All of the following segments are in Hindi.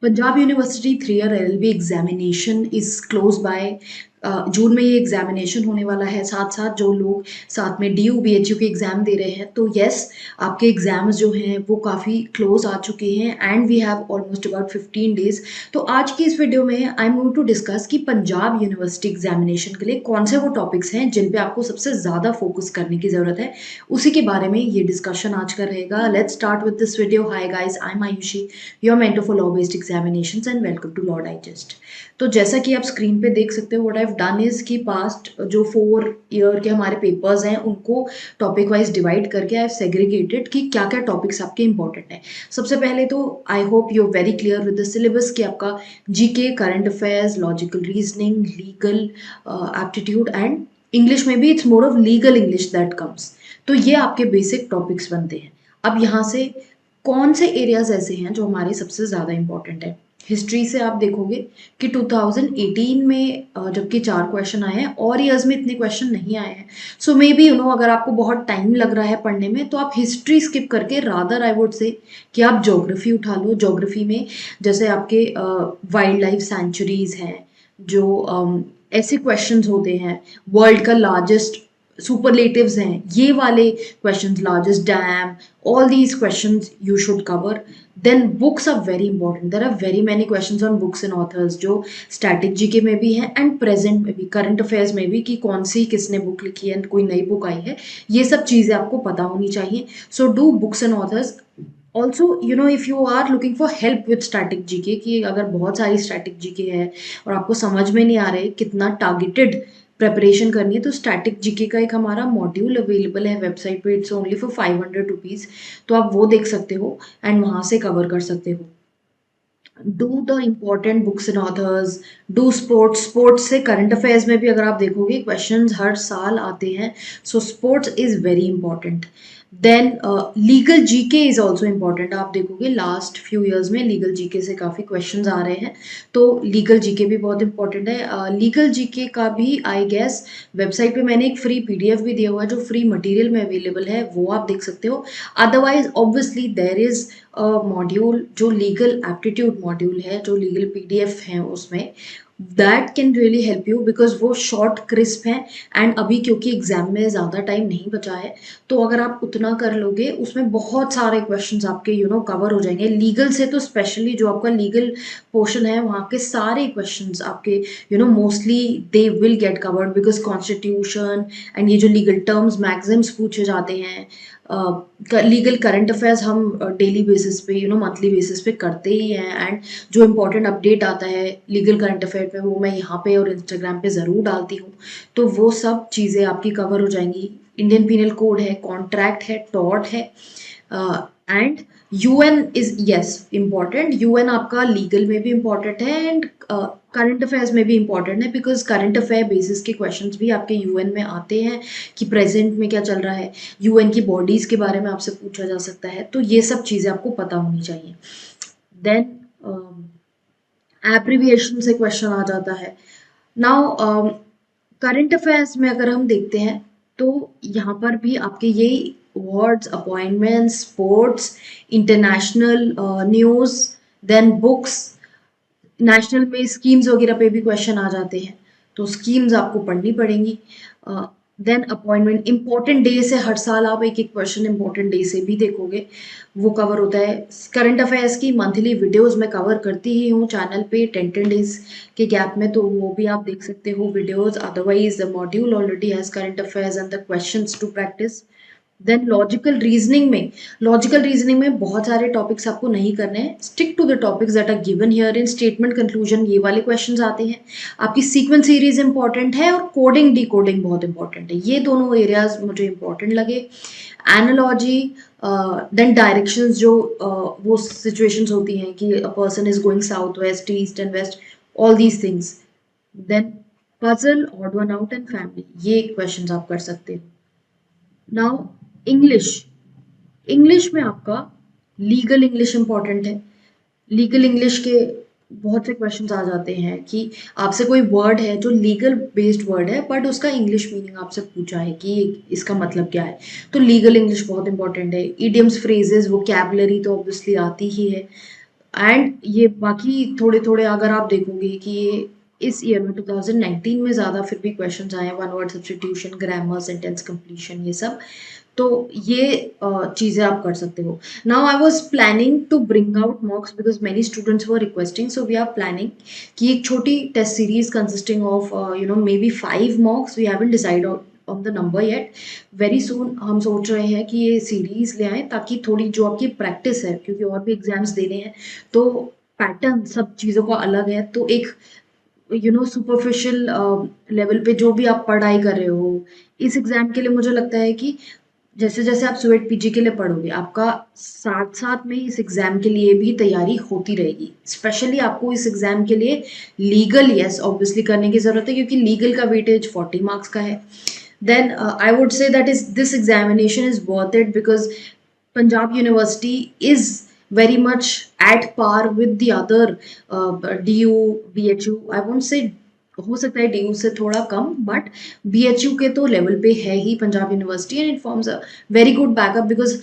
Punjab university 3 year LLB examination is close by June में ये एग्जामिनेशन होने वाला है। साथ साथ जो लोग साथ में डीयू बीएचयू के एग्जाम दे रहे हैं, तो यस, आपके एग्जाम्स जो हैं वो काफ़ी क्लोज आ चुके हैं and we have almost about 15 days. तो आज की इस वीडियो में I am going to discuss कि पंजाब यूनिवर्सिटी एग्जामिनेशन के लिए कौन से वो टॉपिक्स हैं जिन पे आपको सबसे ज़्यादा फोकस करने की ज़रूरत है, उसी के बारे में ये डिस्कशन आज का रहेगा। Let's start with this video. Hi guys, I am Ayushi, your mentor for law based examinations and welcome to law digest. तो जैसा कि आप स्क्रीन पे देख सकते हो, what I have done is कि पास्ट जो 4 ईयर के हमारे पेपर्स हैं उनको टॉपिक वाइज डिवाइड करके आई हैव सेग्रीगेटेड कि क्या क्या टॉपिक्स आपके इंपॉर्टेंट हैं। सबसे पहले तो I hope you are very clear with the syllabus कि आपका GK, current affairs, logical reasoning, legal aptitude and English में भी it's more of legal English that comes. तो ये आपके बेसिक टॉपिक्स बनते हैं। अब यहाँ से कौन से एरियाज ऐसे हैं जो हमारे सबसे ज़्यादा इंपॉर्टेंट है। हिस्ट्री से आप देखोगे कि 2018 में जबकि 4 क्वेश्चन आए हैं और ईयर्स में इतने क्वेश्चन नहीं आए हैं। सो मे बी अगर आपको बहुत टाइम लग रहा है पढ़ने में, तो आप हिस्ट्री स्किप करके रादर आई वुड से कि आप ज्योग्राफी उठा लो। ज्योग्राफी में जैसे आपके वाइल्ड लाइफ सेंचुरीज हैं, जो ऐसे क्वेश्चंस होते हैं, वर्ल्ड का लार्जेस्ट सुपरलेटिव्स हैं, ये वाले questions, largest dam, all these questions you should cover. Then books are very important. There are very many questions on books and authors जो static GK में भी हैं and present में भी, current affairs में भी, कि कौन सी किसने बुक लिखी है, कोई नई बुक आई है, ये सब चीज़ें आपको पता होनी चाहिए। So do books and authors. Also if you are looking for help with static GK, कि अगर बहुत सारी static GK है और आपको समझ में नहीं आ रहे कितना टारगेटेड प्रेपरेशन करनी है, तो स्टैटिक जीके का एक हमारा मॉड्यूल अवेलेबल है वेबसाइट पे। इट्स ओनली फॉर 500 रुपीज़, तो आप वो देख सकते हो एंड वहाँ से कवर कर सकते हो। Do the important books and authors, do sports. Sports से करंट अफेयर्स में भी अगर आप देखोगे क्वेश्चंस हर साल आते हैं, so sports is very important. Then legal GK is also important. आप देखोगे लास्ट फ्यू ईयर्स में लीगल जीके से काफ़ी क्वेश्चंस आ रहे हैं, तो लीगल जीके भी बहुत इंपॉर्टेंट है। लीगल जीके का भी आई गेस वेबसाइट पे मैंने एक फ्री पीडीएफ भी दिया हुआ है जो फ्री मटेरियल में अवेलेबल है, वो आप देख सकते हो। Otherwise obviously there is module जो लीगल एप्टीट्यूड मॉड्यूल है, जो लीगल पीडीएफ है उसमें, that can really help you because वो शॉर्ट क्रिस्प है। एंड अभी क्योंकि एग्जाम में ज़्यादा टाइम नहीं बचा है, तो अगर आप उतना कर लोगे उसमें बहुत सारे क्वेश्चंस आपके कवर हो जाएंगे। लीगल से तो स्पेशली जो आपका लीगल पोर्शन है, वहाँ के सारे क्वेश्चंस आपके mostly they will get covered because constitution and ये जो लीगल टर्म्स मैक्सिम्स पूछे जाते हैं। लीगल करंट अफेयर्स हम डेली बेसिस पे मंथली बेसिस पे करते ही हैं, एंड जो इम्पोर्टेंट अपडेट आता है लीगल करंट अफेयर पे वो मैं यहाँ पे और इंस्टाग्राम पे ज़रूर डालती हूँ, तो वो सब चीज़ें आपकी कवर हो जाएंगी। इंडियन पीनल कोड है, कॉन्ट्रैक्ट है, टॉर्ट है, and UN is yes important. UN आपका लीगल में भी इम्पॉर्टेंट है एंड करंट अफेयर्स में भी इम्पॉर्टेंट है, बिकॉज करंट अफेयर बेसिस के क्वेश्चंस भी आपके यूएन में आते हैं कि प्रेजेंट में क्या चल रहा है, यूएन की बॉडीज़ के बारे में आपसे पूछा जा सकता है, तो ये सब चीज़ें आपको पता होनी चाहिए। देन एब्रिविएशन से क्वेश्चन आ जाता है। नाउ करंट अफेयर्स में अगर हम देखते हैं, तो यहाँ पर भी आपके यही words, appointments, sports, international news, then books, national में स्कीम्स वगैरह पे भी क्वेश्चन आ जाते हैं, तो स्कीम्स आपको पढ़नी पड़ेंगी। देन अपॉइंटमेंट, इंपॉर्टेंट डे से हर साल आप एक एक क्वेश्चन इंपॉर्टेंट डे से भी देखोगे, वो कवर होता है। करंट अफेयर्स की मंथली वीडियोस मैं कवर करती ही हूँ चैनल पे 10 डेज के गैप में, तो वो भी आप देख सकते हो videos. Otherwise the module already has current affairs and the questions to practice. Then logical reasoning में बहुत सारे टॉपिक्स आपको नहीं करने हैं। Stick to the topics that are given here in statement conclusion, ये वाले क्वेश्चंस आते हैं। आपकी सीक्वेंस सीरीज इंपॉर्टेंट है और कोडिंग डी कोडिंग बहुत इंपॉर्टेंट है, ये दोनों एरियाज मुझे इंपॉर्टेंट लगे। एनालॉजी, देन डायरेक्शंस, जो वो सिचुएशंस होती हैं कि a person is going south west, east and west, all these things. Then puzzle, odd one out and family, ये क्वेश्चंस आप कर सकते हो। नाउ इंग्लिश, इंग्लिश में आपका लीगल इंग्लिश इंपॉर्टेंट है। लीगल इंग्लिश के बहुत से क्वेश्चंस आ जाते हैं कि आपसे कोई वर्ड है जो लीगल बेस्ड वर्ड है, बट उसका इंग्लिश मीनिंग आपसे पूछा है कि इसका मतलब क्या है, तो लीगल इंग्लिश बहुत इंपॉर्टेंट है। इडियम्स, फ्रेजेस, वोकैबुलरी तो ऑब्वियसली आती ही है। एंड ये बाकी थोड़े-थोड़े अगर आप देखोगे कि ये इस ईयर में 2019 में ज़्यादा फिर भी क्वेश्चंस आए हैं, one word substitution, grammar, sentence completion ये सब। तो ये चीज़ें आप कर सकते हो। Now I was planning to bring out mocks because many students were requesting, so we are planning कि एक छोटी test series consisting of maybe 5 mocks, we haven't decide on the number yet. Very soon हम सोच रहे हैं कि ये सीरीज़ ले आएँ ताकि थोड़ी जो आपकी प्रैक्टिस है, क्योंकि और भी एग्ज़ाम्स देने हैं, तो पैटर्न सब चीज़ों का अलग है, तो एक सुपरफिशियल लेवल पे जो भी आप पढ़ाई कर रहे हो, इस एग्ज़ाम के लिए मुझे लगता है कि जैसे-जैसे आप सुएट पीजी के लिए पढ़ोगे, आपका साथ-साथ में इस एग्ज़ाम के लिए भी तैयारी होती रहेगी। स्पेशली आपको इस एग्ज़ाम के लिए लीगल येस ऑब्वियसली करने की ज़रूरत है, क्योंकि लीगल का वेटेज 40 मार्क्स का है। Then I would say that is this examination is worth it because Punjab University is very much at par with the other DU, BHU. I won't say हो सकता है DU से थोड़ा कम, बट BHU के तो लेवल पे है ही Punjab university, and it forms a very good backup because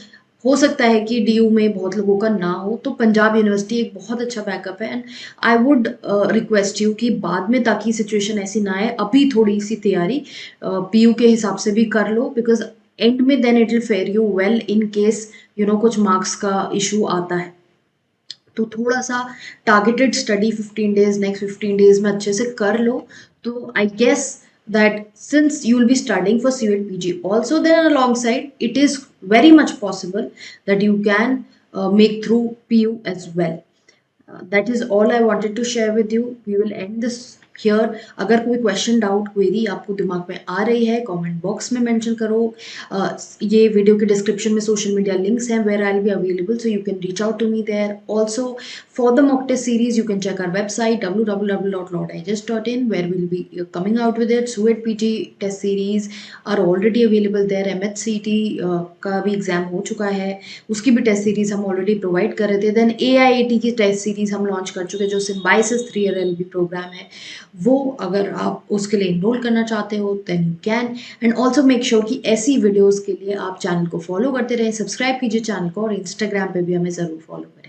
हो सकता है कि DU में बहुत लोगों का ना हो, तो पंजाब यूनिवर्सिटी एक बहुत अच्छा बैकअप है। And I would request you कि बाद में, ताकि सिचुएशन ऐसी ना आए, अभी थोड़ी सी तैयारी PU के हिसाब से भी कर लो, बिकॉज एंड में then it will fare you well in case कुछ मार्क्स का इशू आता है। तो थोड़ा सा targeted study 15 days, next 15 days में अच्छे से कर लो, तो I guess that since you will be studying for CUET PG also, then alongside it is very much possible that you can make through PU as well. That is all I wanted to share with you. We will end this here. अगर कोई क्वेश्चन, डाउट, क्वेरी आपको दिमाग में आ रही है, कमेंट बॉक्स में मेंशन करो। ये वीडियो के डिस्क्रिप्शन में सोशल मीडिया लिंक्स हैं where I will be available, so you can reach out to me there. Also for the mock test series you can check our website www.lawdigest.in where we'll be coming out with it. SUET PG test series are already available there. MHCT का भी एग्जाम हो चुका है, उसकी भी टेस्ट सीरीज हम ऑलरेडी प्रोवाइड कर रहे थे। देन AIAT की टेस्ट सीरीज हम लॉन्च कर चुके हैं, जो सिम्बाइसिस 3 ईयर LB प्रोग्राम है, वो अगर आप उसके लिए इनरोल करना चाहते हो then you can. And also make sure कि ऐसी वीडियोज़ के लिए आप चैनल को फॉलो करते रहें, सब्सक्राइब कीजिए चैनल को, और इंस्टाग्राम पे भी हमें ज़रूर फॉलो करें।